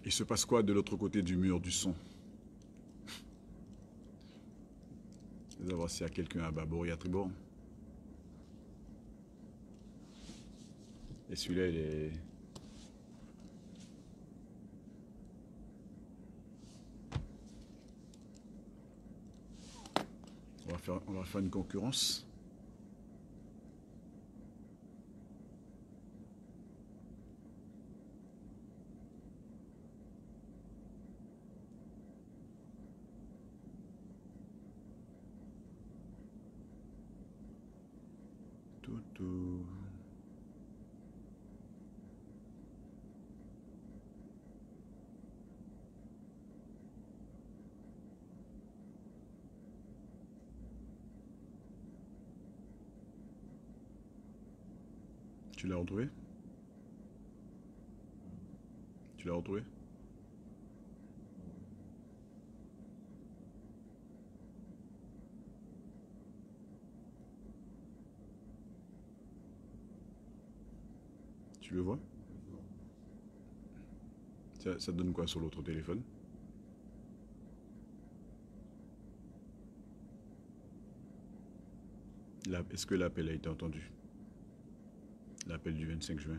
Il se passe quoi de l'autre côté du mur du son? On va voir s'il y a quelqu'un à bâbord et à tribord. Et celui-là, il est... On va faire une concurrence. Toutou. Tu l'as retrouvé? Tu l'as retrouvé? Tu le vois? Ça donne quoi sur l'autre téléphone? Est-ce que l'appel a été entendu? L'appel du 25 juin.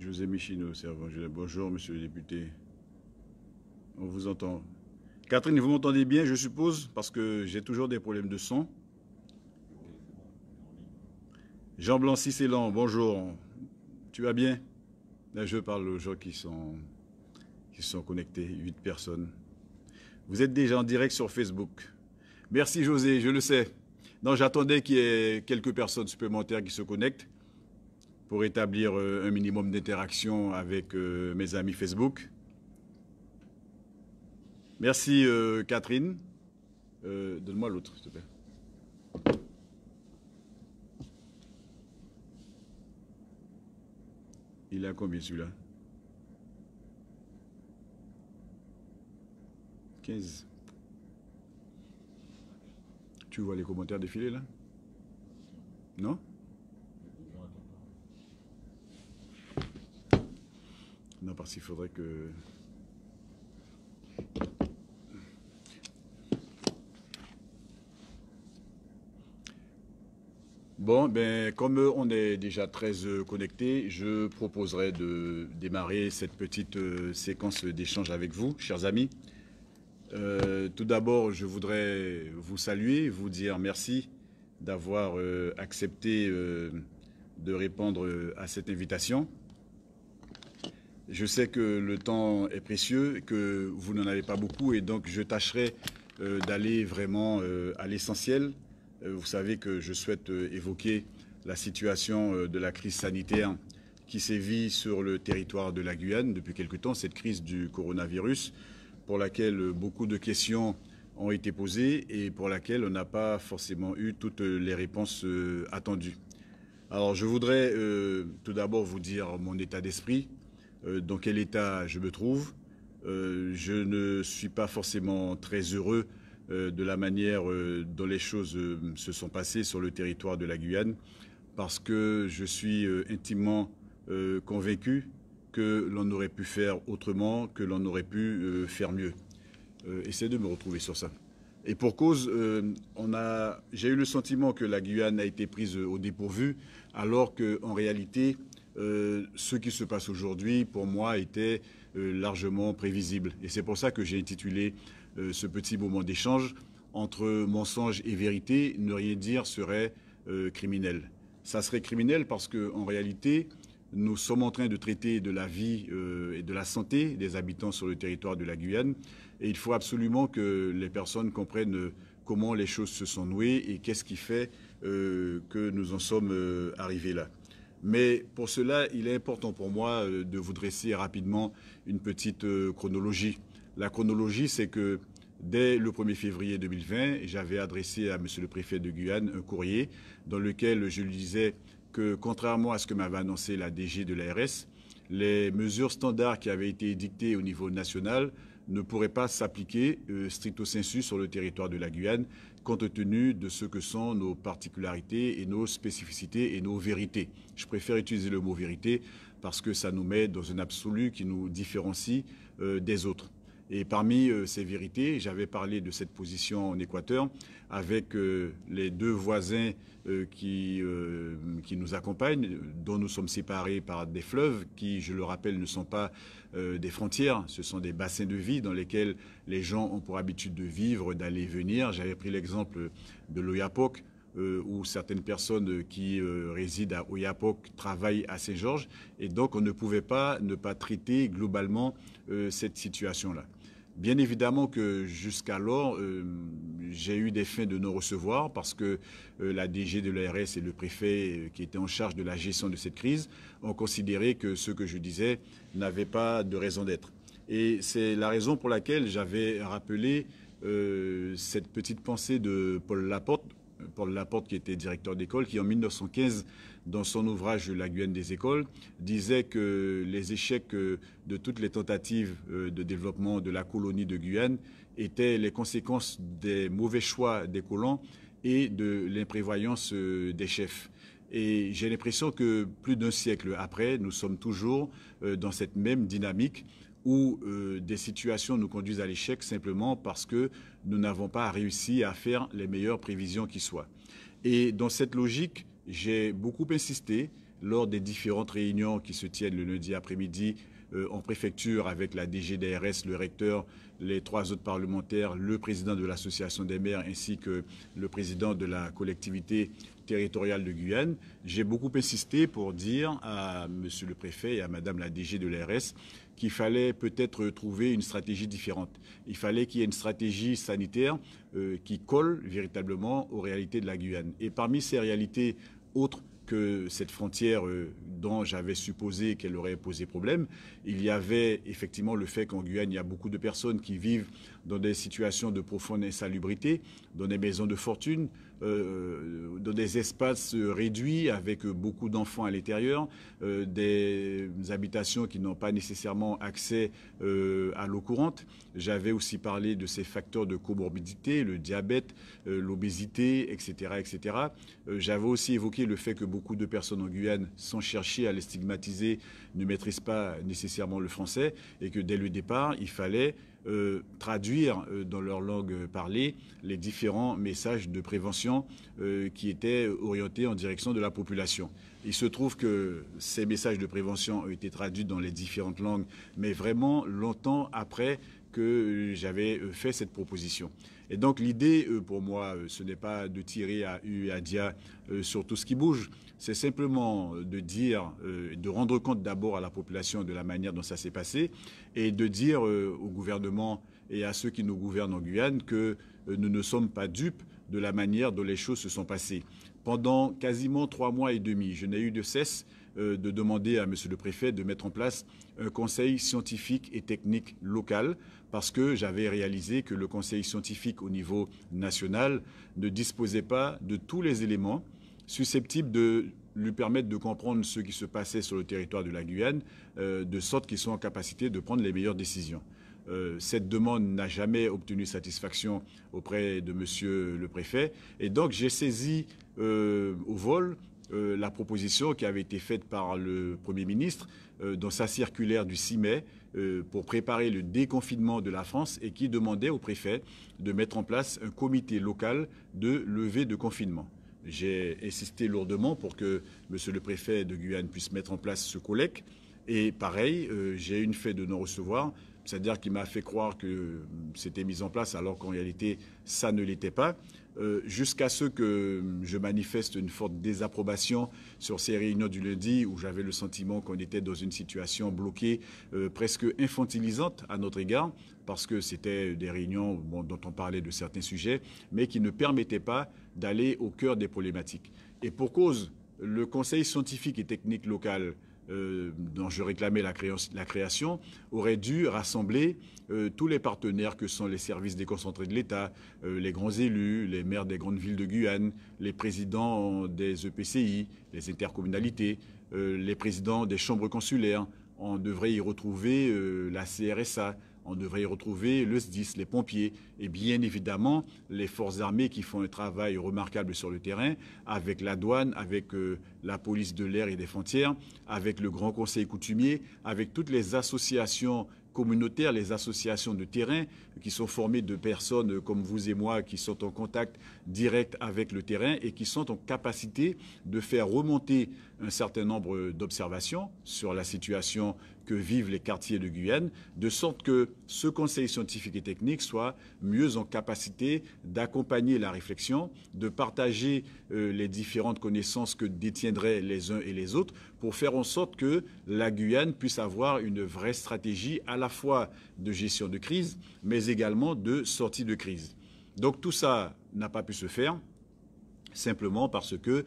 José Michino, servant. Bonjour, monsieur le député. On vous entend. Catherine, vous m'entendez bien, je suppose, parce que j'ai toujours des problèmes de son. Jean Blanc Cicélan, bonjour. Tu vas bien? Là, je parle aux gens qui sont connectés, 8 personnes. Vous êtes déjà en direct sur Facebook. Merci José, je le sais. Non, j'attendais qu'il y ait quelques personnes supplémentaires qui se connectent pour établir un minimum d'interaction avec mes amis Facebook. Merci Catherine. Donne-moi l'autre, s'il te plaît. Il a combien celui-là? 15. Tu vois les commentaires défiler là? Non? Non, parce qu'il faudrait que... Bon, ben, comme on est déjà très connectés, je proposerai de démarrer cette petite séquence d'échange avec vous, chers amis. Tout d'abord, je voudrais vous saluer, vous dire merci d'avoir accepté de répondre à cette invitation. Je sais que le temps est précieux, que vous n'en avez pas beaucoup et donc je tâcherai d'aller vraiment à l'essentiel. Vous savez que je souhaite évoquer la situation de la crise sanitaire qui sévit sur le territoire de la Guyane depuis quelque temps, cette crise du coronavirus, pour laquelle beaucoup de questions ont été posées et pour laquelle on n'a pas forcément eu toutes les réponses attendues. Alors je voudrais tout d'abord vous dire mon état d'esprit, dans quel état je me trouve. Je ne suis pas forcément très heureux de la manière dont les choses se sont passées sur le territoire de la Guyane, parce que je suis intimement convaincu que l'on aurait pu faire autrement, que l'on aurait pu faire mieux. Essayez de me retrouver sur ça. Et pour cause, j'ai eu le sentiment que la Guyane a été prise au dépourvu, alors qu'en réalité, ce qui se passe aujourd'hui, pour moi, était largement prévisible. Et c'est pour ça que j'ai intitulé ce petit moment d'échange entre mensonge et vérité. Ne rien dire serait criminel. Ça serait criminel parce qu'en réalité, nous sommes en train de traiter de la vie et de la santé des habitants sur le territoire de la Guyane. Et il faut absolument que les personnes comprennent comment les choses se sont nouées et qu'est-ce qui fait que nous en sommes arrivés là. Mais pour cela, il est important pour moi de vous dresser rapidement une petite chronologie. La chronologie, c'est que dès le 1er février 2020, j'avais adressé à monsieur le préfet de Guyane un courrier dans lequel je lui disais que, contrairement à ce que m'avait annoncé la DG de l'ARS, les mesures standards qui avaient été édictées au niveau national ne pourrait pas s'appliquer stricto sensu sur le territoire de la Guyane, compte tenu de ce que sont nos particularités et nos spécificités et nos vérités. Je préfère utiliser le mot vérité parce que ça nous met dans un absolu qui nous différencie des autres. Et parmi ces vérités, j'avais parlé de cette position en Équateur avec les deux voisins qui nous accompagnent, dont nous sommes séparés par des fleuves qui, je le rappelle, ne sont pas des frontières. Ce sont des bassins de vie dans lesquels les gens ont pour habitude de vivre, d'aller et venir. J'avais pris l'exemple de l'Oyapock, où certaines personnes qui résident à Oyapock travaillent à Saint-Georges. Et donc, on ne pouvait pas ne pas traiter globalement cette situation-là. Bien évidemment que jusqu'alors, j'ai eu des fins de non-recevoir parce que la DG de l'ARS et le préfet qui étaient en charge de la gestion de cette crise ont considéré que ce que je disais n'avait pas de raison d'être. Et c'est la raison pour laquelle j'avais rappelé cette petite pensée de Paul Laporte qui était directeur d'école, qui en 1915, dans son ouvrage La Guyane des écoles, disait que les échecs de toutes les tentatives de développement de la colonie de Guyane étaient les conséquences des mauvais choix des colons et de l'imprévoyance des chefs. Et j'ai l'impression que plus d'un siècle après, nous sommes toujours dans cette même dynamique où des situations nous conduisent à l'échec simplement parce que nous n'avons pas réussi à faire les meilleures prévisions qui soient. Et dans cette logique, j'ai beaucoup insisté lors des différentes réunions qui se tiennent le lundi après-midi en préfecture avec la DG d'ARS, le recteur, les 3 autres parlementaires, le président de l'association des maires ainsi que le président de la collectivité territoriale de Guyane. J'ai beaucoup insisté pour dire à monsieur le préfet et à madame la DG de l'ARS qu'il fallait peut-être trouver une stratégie différente. Il fallait qu'il y ait une stratégie sanitaire qui colle véritablement aux réalités de la Guyane. Et parmi ces réalités autres que cette frontière dont j'avais supposé qu'elle aurait posé problème, il y avait effectivement le fait qu'en Guyane, il y a beaucoup de personnes qui vivent dans des situations de profonde insalubrité, dans des maisons de fortune, dans des espaces réduits avec beaucoup d'enfants à l'intérieur, des habitations qui n'ont pas nécessairement accès à l'eau courante. J'avais aussi parlé de ces facteurs de comorbidité, le diabète, l'obésité, etc., etc. J'avais aussi évoqué le fait que beaucoup de personnes en Guyane, sans chercher à les stigmatiser, ne maîtrisent pas nécessairement le français et que dès le départ, il fallait traduire dans leur langue parlée les différents messages de prévention qui étaient orientés en direction de la population. Il se trouve que ces messages de prévention ont été traduits dans les différentes langues, mais vraiment longtemps après que j'avais fait cette proposition. Et donc l'idée pour moi, ce n'est pas de tirer à U et à Dia sur tout ce qui bouge, c'est simplement de dire, de rendre compte d'abord à la population de la manière dont ça s'est passé et de dire au gouvernement et à ceux qui nous gouvernent en Guyane que nous ne sommes pas dupes de la manière dont les choses se sont passées. Pendant quasiment 3 mois et demi, je n'ai eu de cesse de demander à monsieur le préfet de mettre en place un conseil scientifique et technique local parce que j'avais réalisé que le conseil scientifique au niveau national ne disposait pas de tous les éléments susceptibles de lui permettre de comprendre ce qui se passait sur le territoire de la Guyane, de sorte qu'ils soient en capacité de prendre les meilleures décisions. Cette demande n'a jamais obtenu satisfaction auprès de monsieur le préfet et donc j'ai saisi au vol la proposition qui avait été faite par le Premier ministre dans sa circulaire du 6 mai pour préparer le déconfinement de la France et qui demandait au préfet de mettre en place un comité local de levée de confinement. J'ai insisté lourdement pour que monsieur le préfet de Guyane puisse mettre en place ce colloque et pareil, j'ai une fait de non-recevoir, c'est-à-dire qu'il m'a fait croire que c'était mis en place alors qu'en réalité ça ne l'était pas. Jusqu'à ce que je manifeste une forte désapprobation sur ces réunions du lundi où j'avais le sentiment qu'on était dans une situation bloquée, presque infantilisante à notre égard, parce que c'était des réunions dont on parlait de certains sujets, mais qui ne permettaient pas d'aller au cœur des problématiques. Et pour cause, le Conseil scientifique et technique local dont je réclamais la création, aurait dû rassembler tous les partenaires que sont les services déconcentrés de l'État, les grands élus, les maires des grandes villes de Guyane, les présidents des EPCI, les intercommunalités, les présidents des chambres consulaires. On devrait y retrouver la CRSA, On devrait y retrouver le SDIS, les pompiers et bien évidemment les forces armées qui font un travail remarquable sur le terrain, avec la douane, avec la police de l'air et des frontières, avec le Grand Conseil coutumier, avec toutes les associations communautaires, les associations de terrain qui sont formées de personnes comme vous et moi qui sont en contact direct avec le terrain et qui sont en capacité de faire remonter un certain nombre d'observations sur la situation que vivent les quartiers de Guyane, de sorte que ce conseil scientifique et technique soit mieux en capacité d'accompagner la réflexion, de partager les différentes connaissances que détiendraient les uns et les autres pour faire en sorte que la Guyane puisse avoir une vraie stratégie à la fois de gestion de crise, mais également de sortie de crise. Donc tout ça n'a pas pu se faire simplement parce que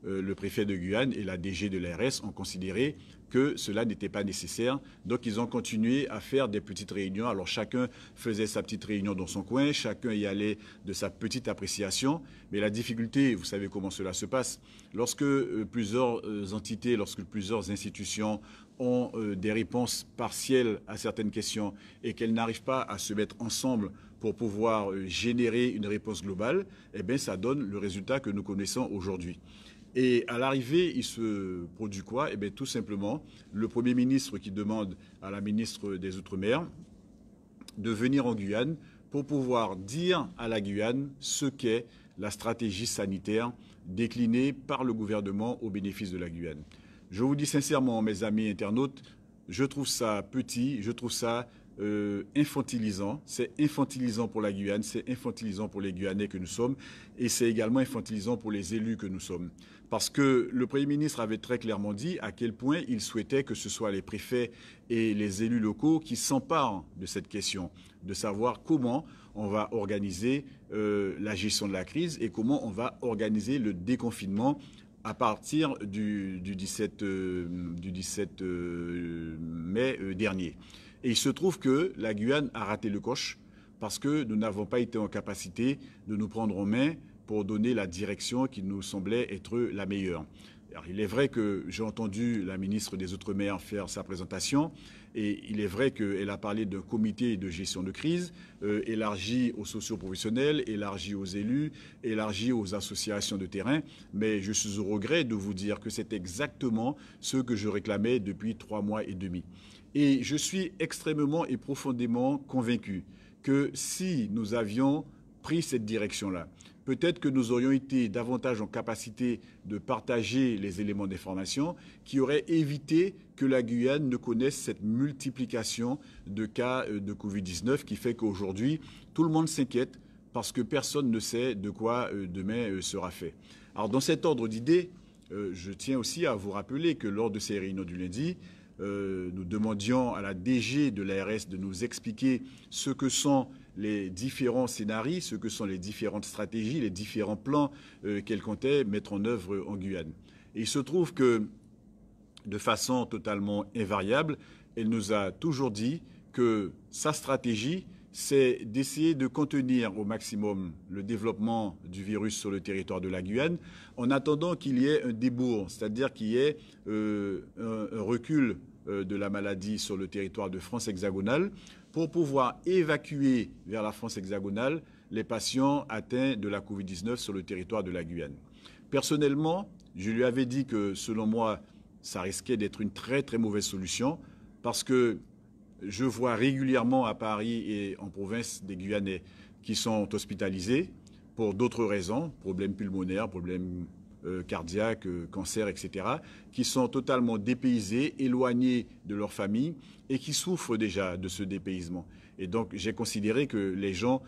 le préfet de Guyane et la DG de l'ARS ont considéré que cela n'était pas nécessaire. Donc ils ont continué à faire des petites réunions. Alors chacun faisait sa petite réunion dans son coin, chacun y allait de sa petite appréciation. Mais la difficulté, vous savez comment cela se passe, lorsque plusieurs entités, lorsque plusieurs institutions ont des réponses partielles à certaines questions et qu'elles n'arrivent pas à se mettre ensemble pour pouvoir générer une réponse globale, eh bien ça donne le résultat que nous connaissons aujourd'hui. Et à l'arrivée, il se produit quoi? Eh bien, tout simplement, le Premier ministre qui demande à la ministre des Outre-mer de venir en Guyane pour pouvoir dire à la Guyane ce qu'est la stratégie sanitaire déclinée par le gouvernement au bénéfice de la Guyane. Je vous dis sincèrement, mes amis internautes, je trouve ça petit, je trouve ça infantilisant. C'est infantilisant pour la Guyane, c'est infantilisant pour les Guyanais que nous sommes et c'est également infantilisant pour les élus que nous sommes. Parce que le Premier ministre avait très clairement dit à quel point il souhaitait que ce soit les préfets et les élus locaux qui s'emparent de cette question, de savoir comment on va organiser la gestion de la crise et comment on va organiser le déconfinement à partir du 17 mai dernier. Et il se trouve que la Guyane a raté le coche parce que nous n'avons pas été en capacité de nous prendre en main pour donner la direction qui nous semblait être la meilleure. Alors, il est vrai que j'ai entendu la ministre des Outre-mer faire sa présentation et il est vrai qu'elle a parlé d'un comité de gestion de crise élargi aux socioprofessionnels, élargi aux élus, élargi aux associations de terrain. Mais je suis au regret de vous dire que c'est exactement ce que je réclamais depuis 3 mois et demi. Et je suis extrêmement et profondément convaincu que si nous avions pris cette direction-là, peut-être que nous aurions été davantage en capacité de partager les éléments d'information qui auraient évité que la Guyane ne connaisse cette multiplication de cas de Covid-19 qui fait qu'aujourd'hui, tout le monde s'inquiète parce que personne ne sait de quoi demain sera fait. Alors dans cet ordre d'idées, je tiens aussi à vous rappeler que lors de ces réunions du lundi, nous demandions à la DG de l'ARS de nous expliquer ce que sont les différents scénarios, ce que sont les différentes stratégies, les différents plans qu'elle comptait mettre en œuvre en Guyane. Et il se trouve que, de façon totalement invariable, elle nous a toujours dit que sa stratégie, c'est d'essayer de contenir au maximum le développement du virus sur le territoire de la Guyane en attendant qu'il y ait un débours, c'est-à-dire qu'il y ait un recul de la maladie sur le territoire de France hexagonale pour pouvoir évacuer vers la France hexagonale les patients atteints de la Covid-19 sur le territoire de la Guyane. Personnellement, je lui avais dit que selon moi, ça risquait d'être une très très mauvaise solution parce que je vois régulièrement à Paris et en province des Guyanais qui sont hospitalisés pour d'autres raisons, problèmes pulmonaires, problèmes cardiaques, cancer, etc., qui sont totalement dépaysés, éloignés de leur famille et qui souffrent déjà de ce dépaysement. Et donc j'ai considéré que les gens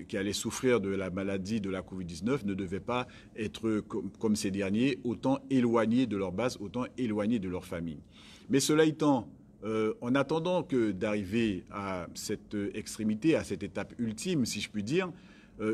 qui allaient souffrir de la maladie de la Covid-19 ne devaient pas être comme ces derniers, autant éloignés de leur base, autant éloignés de leur famille. Mais cela étant, en attendant d'arriver à cette extrémité, à cette étape ultime, si je puis dire,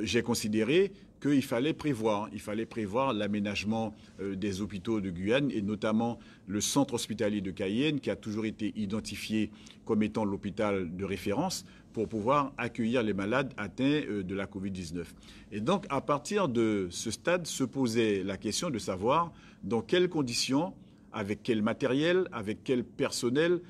j'ai considéré qu'il fallait prévoir l'aménagement des hôpitaux de Guyane et notamment le centre hospitalier de Cayenne qui a toujours été identifié comme étant l'hôpital de référence pour pouvoir accueillir les malades atteints de la Covid-19. Et donc, à partir de ce stade, se posait la question de savoir dans quelles conditions, avec quel matériel, avec quel personnel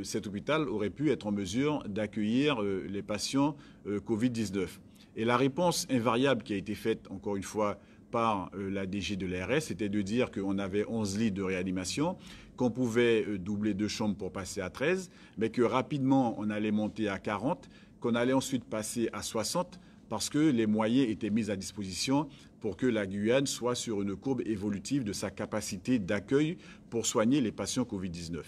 cet hôpital aurait pu être en mesure d'accueillir les patients Covid-19. Et la réponse invariable qui a été faite, encore une fois, par la DG de l'ARS, c'était de dire qu'on avait 11 lits de réanimation, qu'on pouvait doubler 2 chambres pour passer à 13, mais que rapidement, on allait monter à 40, qu'on allait ensuite passer à 60, parce que les moyens étaient mis à disposition pour que la Guyane soit sur une courbe évolutive de sa capacité d'accueil pour soigner les patients Covid-19.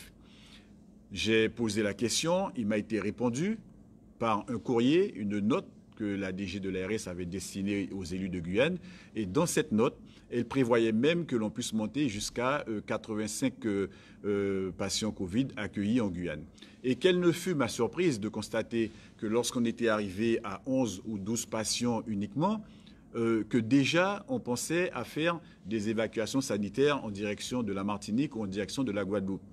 J'ai posé la question, il m'a été répondu par un courrier, une note que la DG de l'ARS avait destinée aux élus de Guyane. Et dans cette note, elle prévoyait même que l'on puisse monter jusqu'à 85 patients Covid accueillis en Guyane. Et quelle ne fut ma surprise de constater que lorsqu'on était arrivé à 11 ou 12 patients uniquement, que déjà on pensait à faire des évacuations sanitaires en direction de la Martinique ou en direction de la Guadeloupe.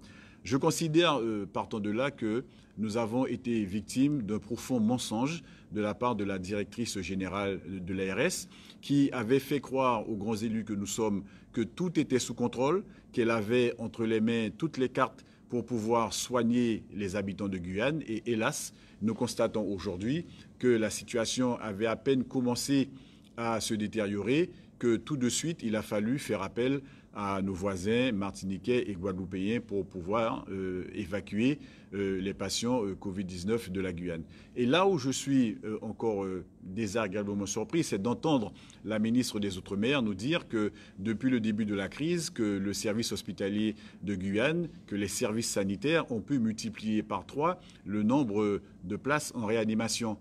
Je considère, partant de là, que nous avons été victimes d'un profond mensonge de la part de la directrice générale de l'ARS, qui avait fait croire aux grands élus que nous sommes que tout était sous contrôle, qu'elle avait entre les mains toutes les cartes pour pouvoir soigner les habitants de Guyane. Et hélas, nous constatons aujourd'hui que la situation avait à peine commencé à se détériorer, que tout de suite, il a fallu faire appel à nos voisins martiniquais et guadeloupéens pour pouvoir évacuer les patients Covid-19 de la Guyane. Et là où je suis encore désagréablement surpris, c'est d'entendre la ministre des Outre-mer nous dire que depuis le début de la crise, que le service hospitalier de Guyane, que les services sanitaires ont pu multiplier par 3 le nombre de places en réanimation.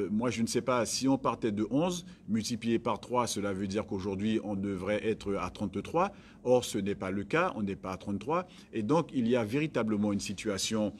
Moi, je ne sais pas, si on partait de 11, multiplié par 3, cela veut dire qu'aujourd'hui, on devrait être à 33. Or, ce n'est pas le cas, on n'est pas à 33. Et donc, il y a véritablement une situation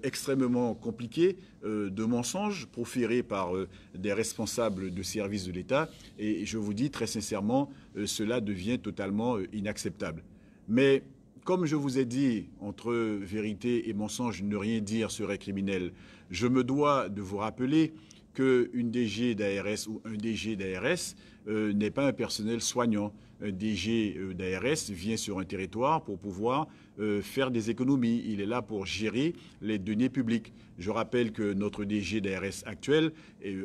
extrêmement compliquée de mensonges proférés par des responsables de services de l'État. Et je vous dis très sincèrement, cela devient totalement inacceptable. Mais comme je vous ai dit, entre vérité et mensonge, ne rien dire serait criminel. Je me dois de vous rappeler qu'une DG d'ARS ou un DG d'ARS n'est pas un personnel soignant. Un DG d'ARS vient sur un territoire pour pouvoir faire des économies. Il est là pour gérer les deniers publics. Je rappelle que notre DG d'ARS actuel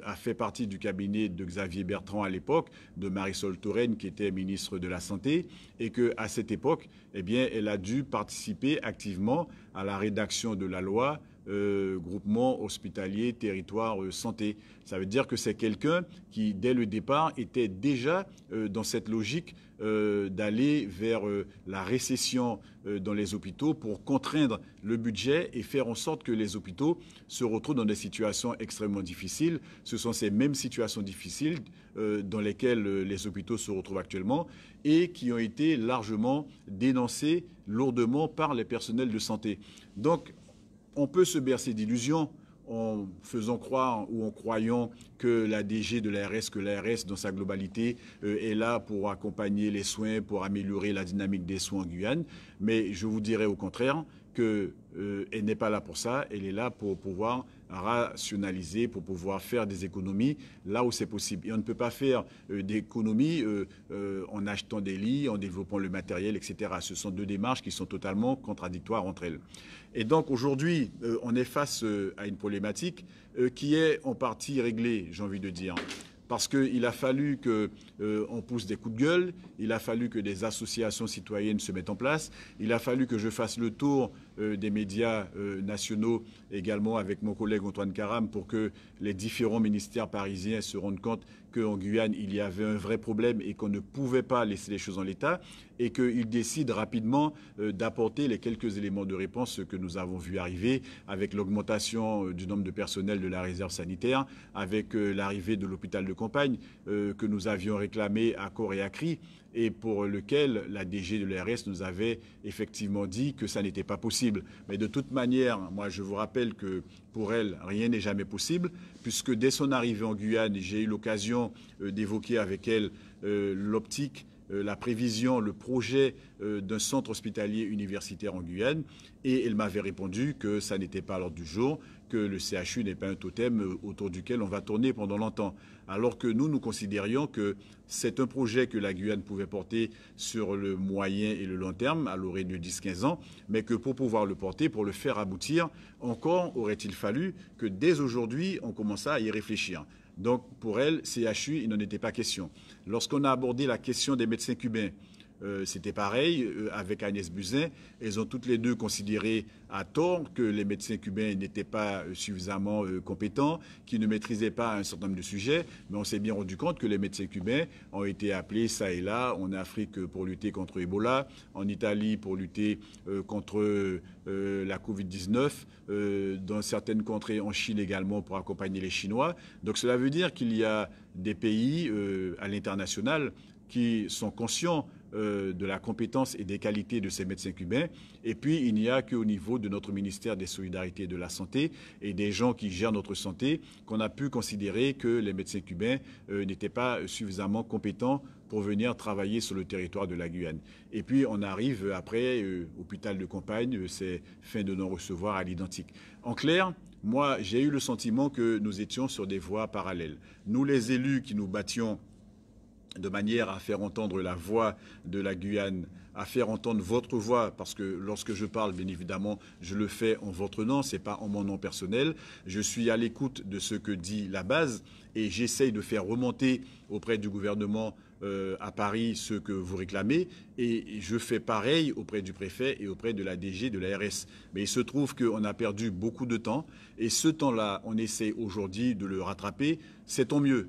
a fait partie du cabinet de Xavier Bertrand à l'époque, de Marisol Touraine qui était ministre de la Santé, et qu'à cette époque, eh bien, elle a dû participer activement à la rédaction de la loi groupement hospitalier, territoire, santé. Ça veut dire que c'est quelqu'un qui, dès le départ, était déjà dans cette logique d'aller vers la récession dans les hôpitaux pour contraindre le budget et faire en sorte que les hôpitaux se retrouvent dans des situations extrêmement difficiles. Ce sont ces mêmes situations difficiles dans lesquelles les hôpitaux se retrouvent actuellement et qui ont été largement dénoncées lourdement par les personnels de santé. Donc, on peut se bercer d'illusions en faisant croire ou en croyant que la DG de l'ARS, que l'ARS dans sa globalité est là pour accompagner les soins, pour améliorer la dynamique des soins en Guyane. Mais je vous dirais au contraire qu'elle n'est pas là pour ça, elle est là pour pouvoir rationaliser, pour pouvoir faire des économies là où c'est possible. Et on ne peut pas faire d'économies en achetant des lits, en développant le matériel, etc. Ce sont deux démarches qui sont totalement contradictoires entre elles. Et donc aujourd'hui, on est face à une problématique qui est en partie réglée, j'ai envie de dire. Parce qu'il a fallu qu'on pousse des coups de gueule, il a fallu que des associations citoyennes se mettent en place, il a fallu que je fasse le tour des médias nationaux également avec mon collègue Antoine Karam pour que les différents ministères parisiens se rendent compte qu'en Guyane, il y avait un vrai problème et qu'on ne pouvait pas laisser les choses en l'état et qu'ils décident rapidement d'apporter les quelques éléments de réponse que nous avons vu arriver avec l'augmentation du nombre de personnel de la réserve sanitaire, avec l'arrivée de l'hôpital de campagne que nous avions réclamé à corps et à cri et pour lequel la DG de l'ARS nous avait effectivement dit que ça n'était pas possible. Mais de toute manière, moi je vous rappelle que pour elle, rien n'est jamais possible, puisque dès son arrivée en Guyane, j'ai eu l'occasion d'évoquer avec elle l'optique la prévision, le projet d'un centre hospitalier universitaire en Guyane, et elle m'avait répondu que ça n'était pas à l'ordre du jour, que le CHU n'est pas un totem autour duquel on va tourner pendant longtemps. Alors que nous considérions que c'est un projet que la Guyane pouvait porter sur le moyen et le long terme, à l'horizon de 10-15 ans, mais que pour pouvoir le porter, pour le faire aboutir, encore aurait-il fallu que dès aujourd'hui, on commençât à y réfléchir. Donc pour elle, CHU, il n'en était pas question. Lorsqu'on a abordé la question des médecins cubains, c'était pareil avec Agnès Buzyn. Elles ont toutes les deux considéré à tort que les médecins cubains n'étaient pas suffisamment compétents, qu'ils ne maîtrisaient pas un certain nombre de sujets. Mais on s'est bien rendu compte que les médecins cubains ont été appelés ça et là, en Afrique pour lutter contre Ebola, en Italie pour lutter contre la Covid-19, dans certaines contrées en Chine également pour accompagner les Chinois. Donc cela veut dire qu'il y a des pays à l'international qui sont conscients de la compétence et des qualités de ces médecins cubains. Et puis, il n'y a qu'au niveau de notre ministère des Solidarités et de la Santé et des gens qui gèrent notre santé qu'on a pu considérer que les médecins cubains n'étaient pas suffisamment compétents pour venir travailler sur le territoire de la Guyane. Et puis, on arrive après, hôpital de campagne, c'est fin de non-recevoir à l'identique. En clair, moi, j'ai eu le sentiment que nous étions sur des voies parallèles. Nous, les élus qui nous battions de manière à faire entendre la voix de la Guyane, à faire entendre votre voix, parce que lorsque je parle, bien évidemment, je le fais en votre nom, ce n'est pas en mon nom personnel. Je suis à l'écoute de ce que dit la base et j'essaye de faire remonter auprès du gouvernement à Paris ce que vous réclamez, et je fais pareil auprès du préfet et auprès de la DG de l'ARS. Mais il se trouve qu'on a perdu beaucoup de temps, et ce temps-là, on essaie aujourd'hui de le rattraper. C'est tant mieux,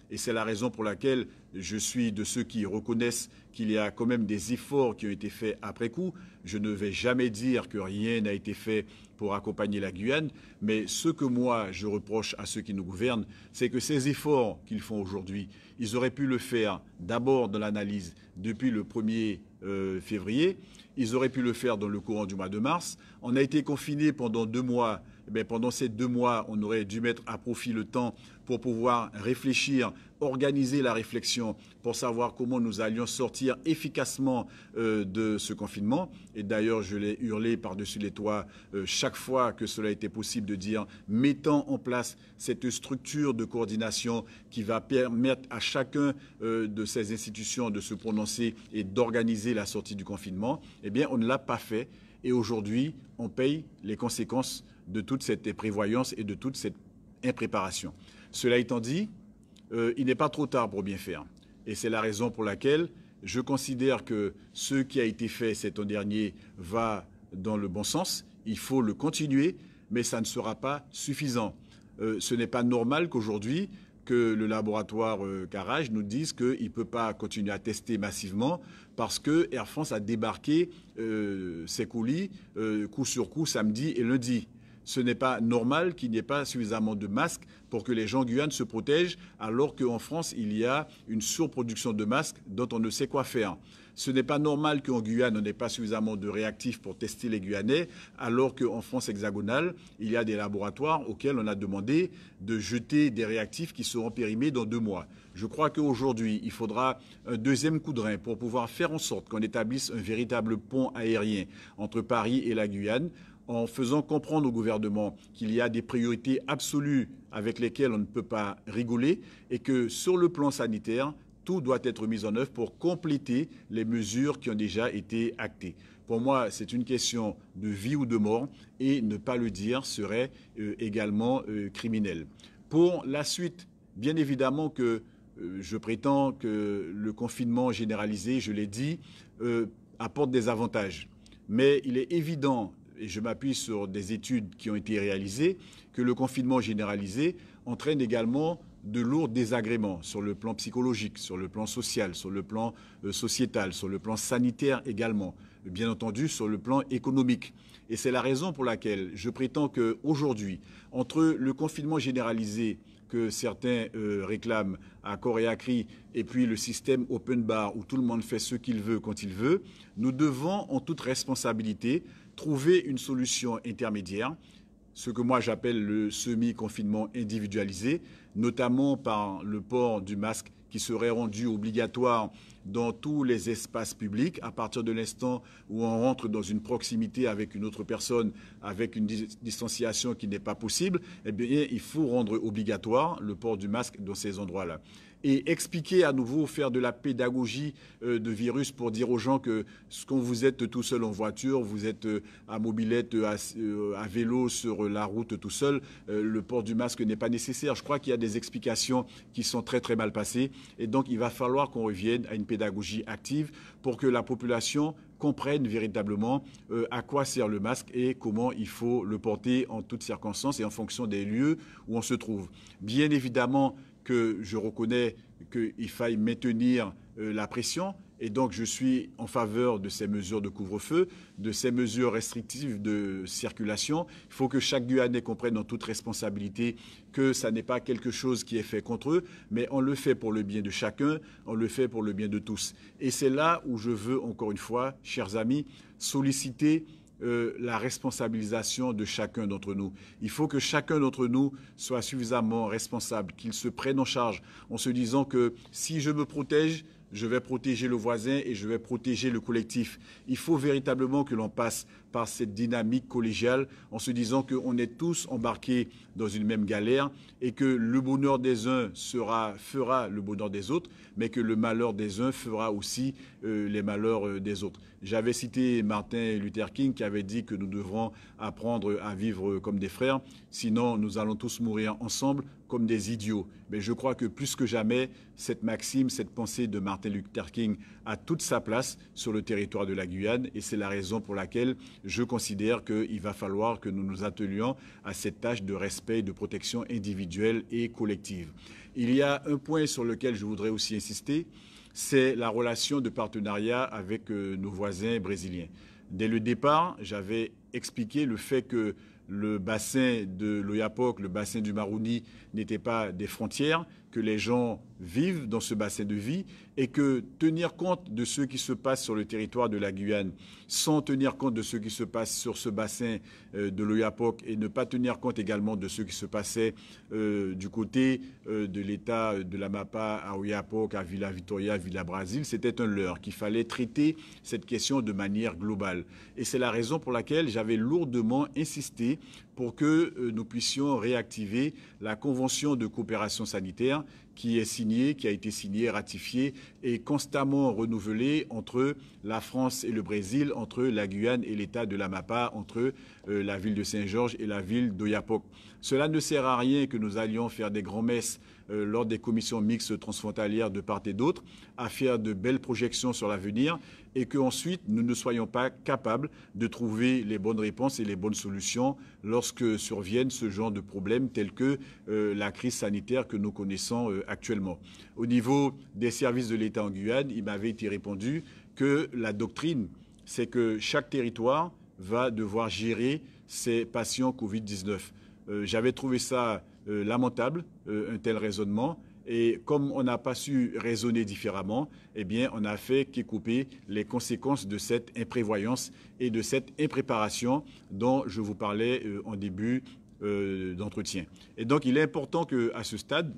et c'est la raison pour laquelle je suis de ceux qui reconnaissent qu'il y a quand même des efforts qui ont été faits après coup. Je ne vais jamais dire que rien n'a été fait pour accompagner la Guyane, mais ce que moi je reproche à ceux qui nous gouvernent, c'est que ces efforts qu'ils font aujourd'hui, ils auraient pu le faire d'abord dans l'analyse depuis le 1er février, ils auraient pu le faire dans le courant du mois de mars. On a été confinés pendant 2 mois. Pendant ces 2 mois, on aurait dû mettre à profit le temps pour pouvoir réfléchir, organiser la réflexion pour savoir comment nous allions sortir efficacement de ce confinement. Et d'ailleurs, je l'ai hurlé par-dessus les toits chaque fois que cela était possible de dire « mettons en place cette structure de coordination qui va permettre à chacun de ces institutions de se prononcer et d'organiser la sortie du confinement ». Eh bien, on ne l'a pas fait. Et aujourd'hui, on paye les conséquences de toute cette prévoyance et de toute cette impréparation. Cela étant dit, il n'est pas trop tard pour bien faire. Et c'est la raison pour laquelle je considère que ce qui a été fait cet an dernier va dans le bon sens. Il faut le continuer, mais ça ne sera pas suffisant. Ce n'est pas normal qu'aujourd'hui, que le laboratoire Carrage nous dise qu'il ne peut pas continuer à tester massivement parce que Air France a débarqué ses colis coup sur coup samedi et lundi. Ce n'est pas normal qu'il n'y ait pas suffisamment de masques pour que les gens en Guyane se protègent, alors qu'en France, il y a une surproduction de masques dont on ne sait quoi faire. Ce n'est pas normal qu'en Guyane, on n'ait pas suffisamment de réactifs pour tester les Guyanais, alors qu'en France hexagonale, il y a des laboratoires auxquels on a demandé de jeter des réactifs qui seront périmés dans 2 mois. Je crois qu'aujourd'hui, il faudra un deuxième coup de rein pour pouvoir faire en sorte qu'on établisse un véritable pont aérien entre Paris et la Guyane, en faisant comprendre au gouvernement qu'il y a des priorités absolues avec lesquelles on ne peut pas rigoler et que sur le plan sanitaire, tout doit être mis en œuvre pour compléter les mesures qui ont déjà été actées. Pour moi, c'est une question de vie ou de mort et ne pas le dire serait également criminel. Pour la suite, bien évidemment que je prétends que le confinement généralisé, je l'ai dit, apporte des avantages. Mais il est évident, et je m'appuie sur des études qui ont été réalisées, que le confinement généralisé entraîne également de lourds désagréments sur le plan psychologique, sur le plan social, sur le plan sociétal, sur le plan sanitaire également, bien entendu sur le plan économique. Et c'est la raison pour laquelle je prétends qu'aujourd'hui, entre le confinement généralisé que certains réclament à corps et à cri, et puis le système open bar où tout le monde fait ce qu'il veut quand il veut, nous devons en toute responsabilité trouver une solution intermédiaire, ce que moi j'appelle le semi-confinement individualisé, notamment par le port du masque qui serait rendu obligatoire dans tous les espaces publics. À partir de l'instant où on rentre dans une proximité avec une autre personne, avec une distanciation qui n'est pas possible, eh bien, il faut rendre obligatoire le port du masque dans ces endroits-là. Et expliquer à nouveau, faire de la pédagogie de virus pour dire aux gens que quand vous êtes tout seul en voiture, vous êtes à mobilette, à vélo sur la route tout seul, le port du masque n'est pas nécessaire. Je crois qu'il y a des explications qui sont très très mal passées et donc il va falloir qu'on revienne à une pédagogie active pour que la population comprenne véritablement à quoi sert le masque et comment il faut le porter en toutes circonstances et en fonction des lieux où on se trouve. Bien évidemment que je reconnais qu'il faille maintenir la pression et donc je suis en faveur de ces mesures de couvre-feu, de ces mesures restrictives de circulation. Il faut que chaque Guyanais comprenne en toute responsabilité que ça n'est pas quelque chose qui est fait contre eux, mais on le fait pour le bien de chacun, on le fait pour le bien de tous. Et c'est là où je veux, encore une fois, chers amis, solliciter la responsabilisation de chacun d'entre nous. Il faut que chacun d'entre nous soit suffisamment responsable, qu'il se prenne en charge en se disant que si je me protège, je vais protéger le voisin et je vais protéger le collectif. Il faut véritablement que l'on passe par cette dynamique collégiale en se disant qu'on est tous embarqués dans une même galère et que le bonheur des uns fera le bonheur des autres, mais que le malheur des uns fera aussi les malheurs des autres. J'avais cité Martin Luther King qui avait dit que nous devrons apprendre à vivre comme des frères, sinon nous allons tous mourir ensemble comme des idiots. Mais je crois que plus que jamais, cette maxime, cette pensée de Martin Luther King a toute sa place sur le territoire de la Guyane et c'est la raison pour laquelle je considère qu'il va falloir que nous nous attelions à cette tâche de respect et de protection individuelle et collective. Il y a un point sur lequel je voudrais aussi insister, c'est la relation de partenariat avec nos voisins brésiliens. Dès le départ, j'avais expliqué le fait que le bassin de l'Oyapock, le bassin du Maroni n'était pas des frontières, que les gens vivent dans ce bassin de vie et que tenir compte de ce qui se passe sur le territoire de la Guyane sans tenir compte de ce qui se passe sur ce bassin de l'Oyapock et ne pas tenir compte également de ce qui se passait du côté de l'État de l'Amapá à Oyapock, à Villa Vitória, à Villa Brasil, c'était un leurre, qu'il fallait traiter cette question de manière globale. Et c'est la raison pour laquelle j'avais lourdement insisté pour que nous puissions réactiver la Convention de coopération sanitaire qui a été signée, ratifiée et constamment renouvelée entre la France et le Brésil, entre la Guyane et l'État de l'Amapá, entre la ville de Saint-Georges et la ville d'Oyapock. Cela ne sert à rien que nous allions faire des grands-messes lors des commissions mixtes transfrontalières de part et d'autre, à faire de belles projections sur l'avenir et qu'ensuite nous ne soyons pas capables de trouver les bonnes réponses et les bonnes solutions lorsque surviennent ce genre de problèmes tels que la crise sanitaire que nous connaissons actuellement. Au niveau des services de l'État en Guyane, il m'avait été répondu que la doctrine, c'est que chaque territoire va devoir gérer ses patients Covid-19. J'avais trouvé ça lamentable, un tel raisonnement. Et comme on n'a pas su raisonner différemment, eh bien, on n'a fait qu'écouper les conséquences de cette imprévoyance et de cette impréparation dont je vous parlais en début d'entretien. Et donc, il est important qu'à ce stade,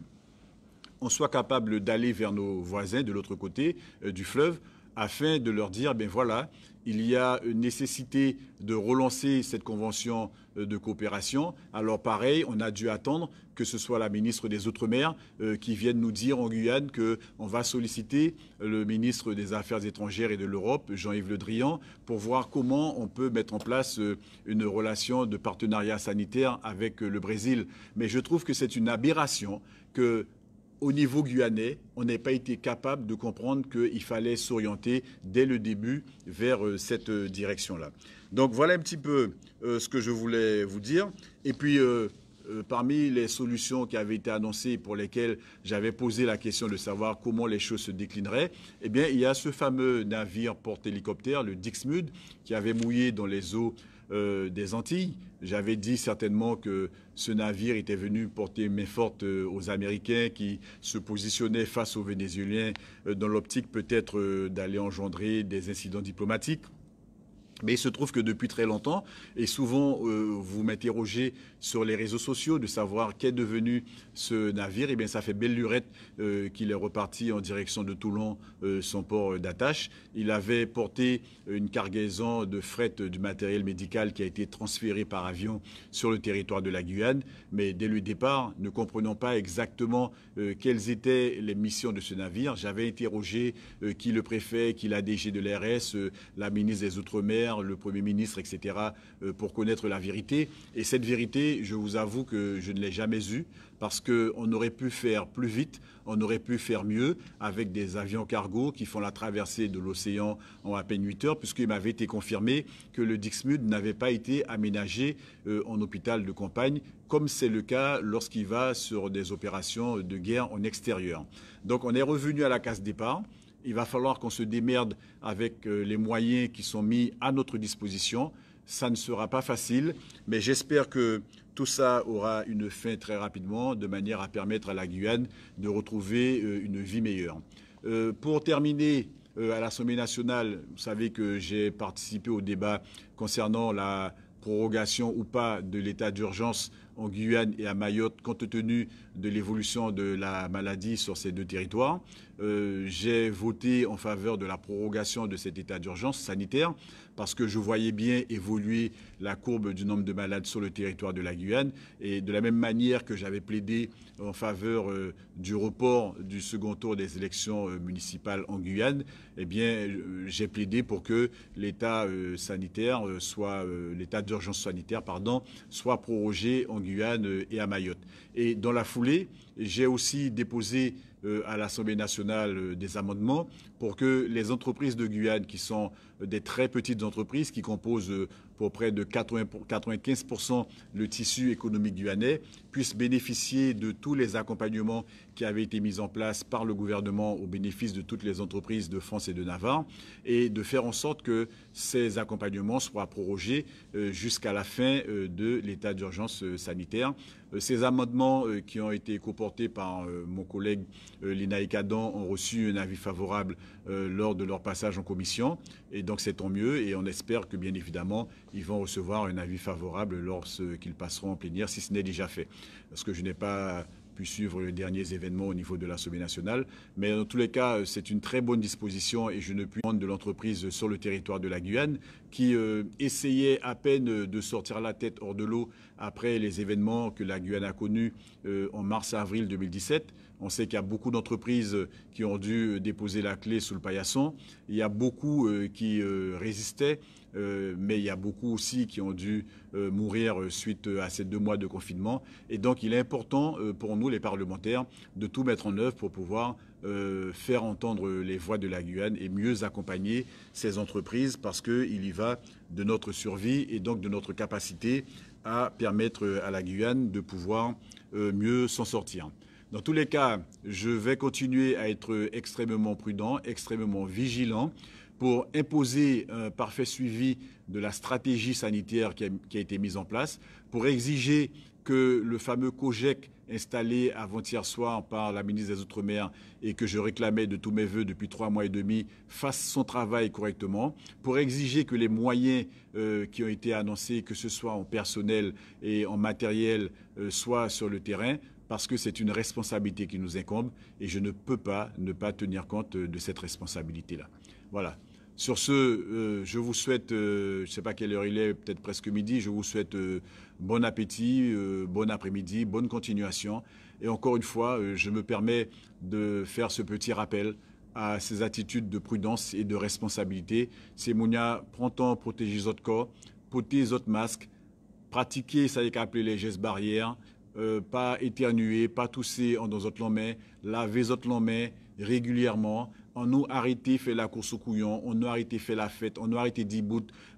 on soit capable d'aller vers nos voisins de l'autre côté du fleuve afin de leur dire, ben voilà, il y a une nécessité de relancer cette convention de coopération. Alors pareil, on a dû attendre que ce soit la ministre des Outre-mer qui vienne nous dire en Guyane qu'on va solliciter le ministre des Affaires étrangères et de l'Europe, Jean-Yves Le Drian, pour voir comment on peut mettre en place une relation de partenariat sanitaire avec le Brésil. Mais je trouve que c'est une aberration que au niveau guyanais, on n'a pas été capable de comprendre qu'il fallait s'orienter dès le début vers cette direction-là. Donc voilà un petit peu ce que je voulais vous dire. Et puis, parmi les solutions qui avaient été annoncées pour lesquelles j'avais posé la question de savoir comment les choses se déclineraient, eh bien, il y a ce fameux navire porte-hélicoptère, le Dixmude, qui avait mouillé dans les eaux des Antilles. J'avais dit certainement que ce navire était venu porter main forte aux Américains qui se positionnaient face aux Vénézuéliens dans l'optique peut-être d'aller engendrer des incidents diplomatiques. Mais il se trouve que depuis très longtemps, et souvent vous m'interrogez sur les réseaux sociaux de savoir qu'est devenu ce navire, et bien ça fait belle lurette qu'il est reparti en direction de Toulon, son port d'attache. Il avait porté une cargaison de fret du matériel médical qui a été transféré par avion sur le territoire de la Guyane. Mais dès le départ, ne comprenant pas exactement quelles étaient les missions de ce navire, j'avais interrogé qui le préfet, qui l'ADG de l'ARS, la ministre des Outre-mer, le Premier ministre, etc., pour connaître la vérité. Et cette vérité, je vous avoue que je ne l'ai jamais eue parce qu'on aurait pu faire plus vite, on aurait pu faire mieux avec des avions cargo qui font la traversée de l'océan en à peine 8 heures, puisqu'il m'avait été confirmé que le Dixmude n'avait pas été aménagé en hôpital de campagne, comme c'est le cas lorsqu'il va sur des opérations de guerre en extérieur. Donc on est revenu à la case départ. Il va falloir qu'on se démerde avec les moyens qui sont mis à notre disposition. Ça ne sera pas facile, mais j'espère que tout ça aura une fin très rapidement, de manière à permettre à la Guyane de retrouver une vie meilleure. Pour terminer, à l'Assemblée nationale, vous savez que j'ai participé au débat concernant la prorogation ou pas de l'état d'urgence en Guyane et à Mayotte, compte tenu de l'évolution de la maladie sur ces deux territoires. J'ai voté en faveur de la prorogation de cet état d'urgence sanitaire parce que je voyais bien évoluer la courbe du nombre de malades sur le territoire de la Guyane. Et de la même manière que j'avais plaidé en faveur du report du second tour des élections municipales en Guyane, eh bien, j'ai plaidé pour que l'état sanitaire l'état d'urgence sanitaire, soit prorogé en Guyane et à Mayotte. Et dans la foulée, j'ai aussi déposé à l'Assemblée nationale des amendements pour que les entreprises de Guyane, qui sont des très petites entreprises qui composent pour près de 95% le tissu économique guyanais, puissent bénéficier de tous les accompagnements qui avaient été mis en place par le gouvernement au bénéfice de toutes les entreprises de France et de Navarre, et de faire en sorte que ces accompagnements soient prorogés jusqu'à la fin de l'état d'urgence sanitaire. Ces amendements qui ont été coportés par mon collègue Lina Ikadan ont reçu un avis favorable lors de leur passage en commission, et donc c'est tant mieux, et on espère que bien évidemment ils vont recevoir un avis favorable lorsqu'ils passeront en plénière, si ce n'est déjà fait. Parce que je n'ai pas pu suivre les derniers événements au niveau de l'Assemblée nationale. Mais dans tous les cas, c'est une très bonne disposition et je ne puis prendre de l'entreprise sur le territoire de la Guyane qui essayait à peine de sortir la tête hors de l'eau après les événements que la Guyane a connus en mars-avril 2017. On sait qu'il y a beaucoup d'entreprises qui ont dû déposer la clé sous le paillasson. Il y a beaucoup qui résistaient. Mais il y a beaucoup aussi qui ont dû mourir suite à ces 2 mois de confinement. Et donc, il est important pour nous, les parlementaires, de tout mettre en œuvre pour pouvoir faire entendre les voix de la Guyane et mieux accompagner ces entreprises parce qu'il y va de notre survie et donc de notre capacité à permettre à la Guyane de pouvoir mieux s'en sortir. Dans tous les cas, je vais continuer à être extrêmement prudent, extrêmement vigilant pour imposer un parfait suivi de la stratégie sanitaire qui a été mise en place, pour exiger que le fameux COGEC installé avant-hier soir par la ministre des Outre-mer et que je réclamais de tous mes voeux depuis 3 mois et demi fasse son travail correctement, pour exiger que les moyens qui ont été annoncés, que ce soit en personnel et en matériel, soient sur le terrain, parce que c'est une responsabilité qui nous incombe et je ne peux pas ne pas tenir compte de cette responsabilité-là. Voilà. Sur ce, je vous souhaite, je ne sais pas quelle heure il est, peut-être presque midi, je vous souhaite bon appétit, bon après-midi, bonne continuation. Et encore une fois, je me permets de faire ce petit rappel à ces attitudes de prudence et de responsabilité. C'est Mounia, prends temps, protégez votre corps, portez votre masque, pratiquez, ça y est qu'appeler les gestes barrières, pas éternuer, pas tousser dans votre main, lavez votre main régulièrement. On nous arrêté faire la course au couillon, on nous arrêté faire la fête, on nous arrêté d'y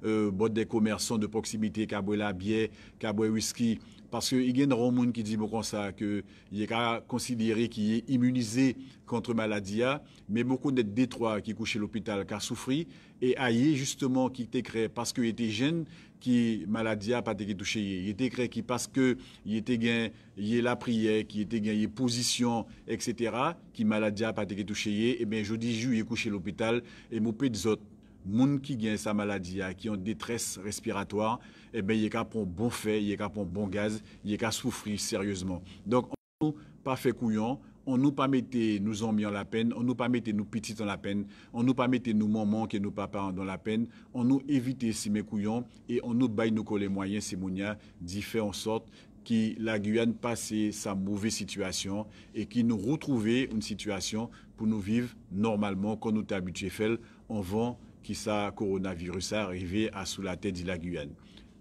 des commerçants de proximité qui boivent la bière, qui boivent whisky. Parce qu'il y a des gens qui disent comme ça qu'il est considéré qu'il est immunisé contre maladie, mais beaucoup de Détroit qui couchent à l'hôpital qui a souffert et aillé justement qui était créé parce qu'il était jeune qui maladie a pas été touché, il était créé qui parce que il était gain, il est la prière, qui était gain, il position, etc. qui maladie a pas été touché et bien jeudi il couché à l'hôpital et mon des autres gens qui gagnent sa maladie, qui ont détresse respiratoire, eh bien, il y a qu'à prendre bon fait, il y a qu'à prendre bon gaz, il y a qu'à souffrir sérieusement. Donc, on nous pas fait couillon, on nous pas mettez nous hommes en la peine, on nous pas mettez nous petits dans la peine, on nous pas mettez nous mamans et nous papas dans la peine, on nous évite si mes couillons et on nous baille nous les moyens, c'est mounia, d'y faire en sorte que la Guyane passe sa mauvaise situation et qui nous retrouve une situation pour nous vivre normalement comme nous t'habitués habitué faire avant que ça coronavirus arrive à sous la tête de la Guyane.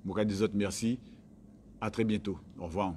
Moi, des autres, merci. À très bientôt. Au revoir.